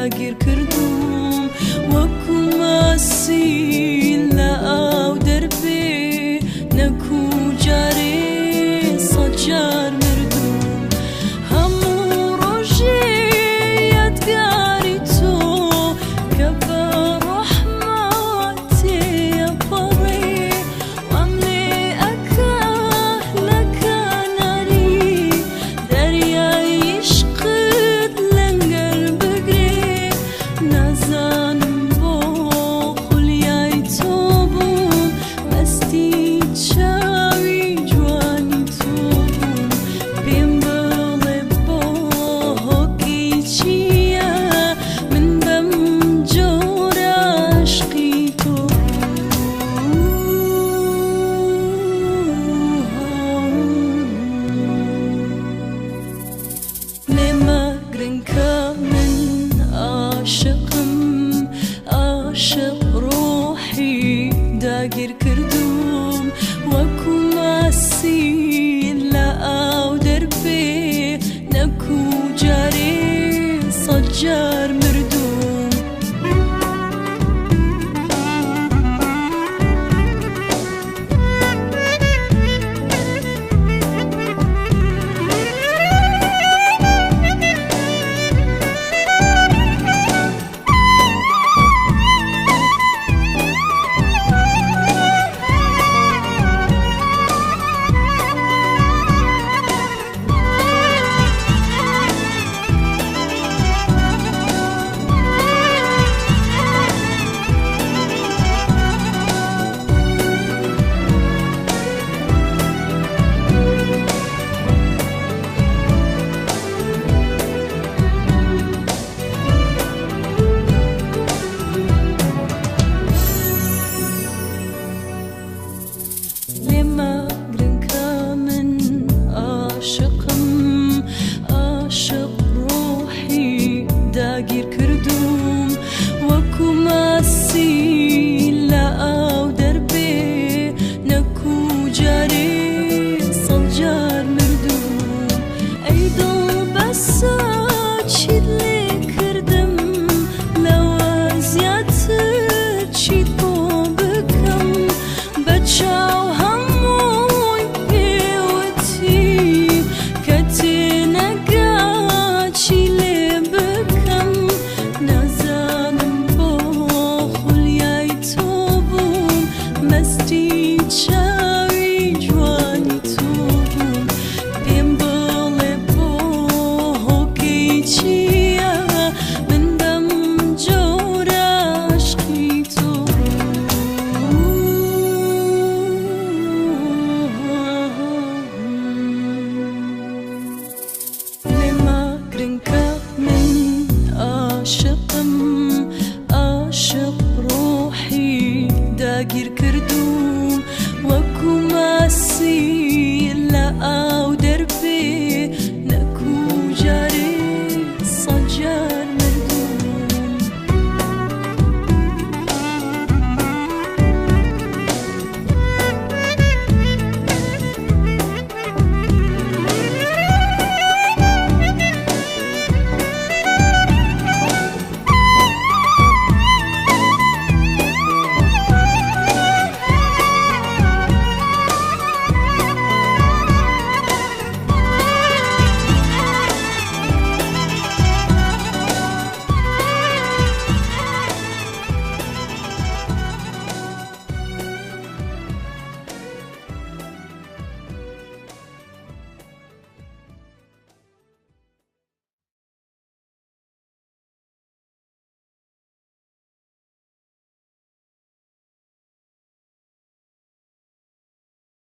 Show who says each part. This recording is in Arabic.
Speaker 1: داگیر کردم وەکو ماسی لە ئاو دەربێ نەکو جارێ سەد جار مردم هەموو ڕۆژێ یادگاری تۆ کە بە ڕەحمەت تێپەڕێ وام لێ ئەکا لە کەناری دەریای عشقت لەنگەر بگرێ نازانم بۆ خولیای تۆ بووم مەستی چاوی جوانی تۆ بووم پێم بڵێ بۆ هۆگی چییە من بەم جۆرە عشقی تۆ لێمەگرن کە من عاشقم عاشق ڕۆحی داگیر کردم وەکو ماسی لە ئاو دەربێ نەکو جارێ سەد جار